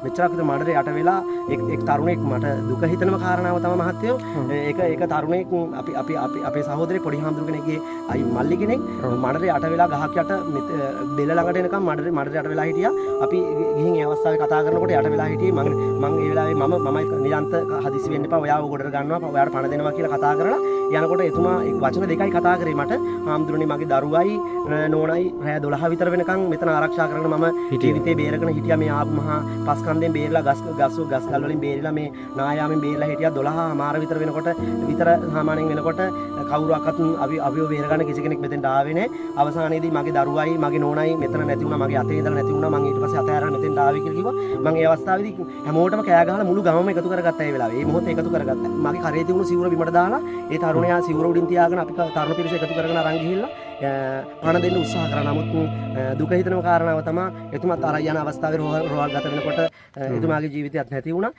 මෙච්චරක් විතර මඩරේ යට වෙලා එක් තරුණෙක් මට දුක හිතනම කාරණාව තමයි මහත්තයෝ ඒක තරුණෙක් අපේ සහෝදරේ පොඩි හාමුදුරු කෙනෙක්ගේ අයි මල්ලි කෙනෙක් මඩරේ යට වෙලා ගහක් යට බෙල්ල ළඟට එනකම් මඩරේ යට වෙලා හිටියා. අපි ගිහින් ඒ අවස්ථාවේ කතා කරනකොට යට වෙලා හිටියේ මම ඒ වෙලාවේ මමයි නිරන්ත හදිසි වෙන්න එපා ඔයාව ගොඩට ගන්නවා ඔයාට පණ දෙනවා කියලා කතා කරලා යනකොට එතුමා වචන දෙකයි කතා කරේ මට හාමුදුරනේ මගේ දරුවයි නෝනයි රෑ 12 විතර වෙනකන් මෙතන ආරක්ෂා කරගෙන මම ජීවිතේ බේරගෙන හිටියා මේ ආපු මහා පස්කන්දෙන් බේරලා ගස් ගල් වලින් බේරිලා මේ නායාමෙන් බේරලා හිටියා 12 මාර විතර වෙනකොට විතර සාමාන්‍යයෙන් වෙනකොට කවුරුවක්වත් අවිව බේරගන්න කිසි කෙනෙක් මෙතෙන්ට ආවේ නැහැ. අවසානයේදී මගේ දරුවයි මගේ නෝනයි මෙතන නැති වුණා මගේ අතේ ඉඳලා නැති වුණා මම ඊට පස්සේ අතේ අරන් මෙතෙන්ට ආවේ කියලා කිව්වා. මම ඒ අවස්ථාවේදී හැමෝටම කෑ ගහලා මුළු ගමම එකතු කරගත්තා ඒ වෙලාවේ. මේ මොහොතේ එකතු කරගත්තා. මගේ කරේ තිබුණු සිවුර බිමට දාලා ඒ තරුණයා සිවුර උඩින් තියාගෙන අපි තරුණ පිරිස එකතු කරගෙන අරන් ගිහිල්ලා පණ දෙන්න උත්සාහ කරා. නමුත් දුක හිතෙනම කාරණාව තමයි එතුමාත් අර යන අවස්ථාවේ රෝහල් ගත වෙනකොට එතුමාගේ ජීවිතයත් නැති වුණා.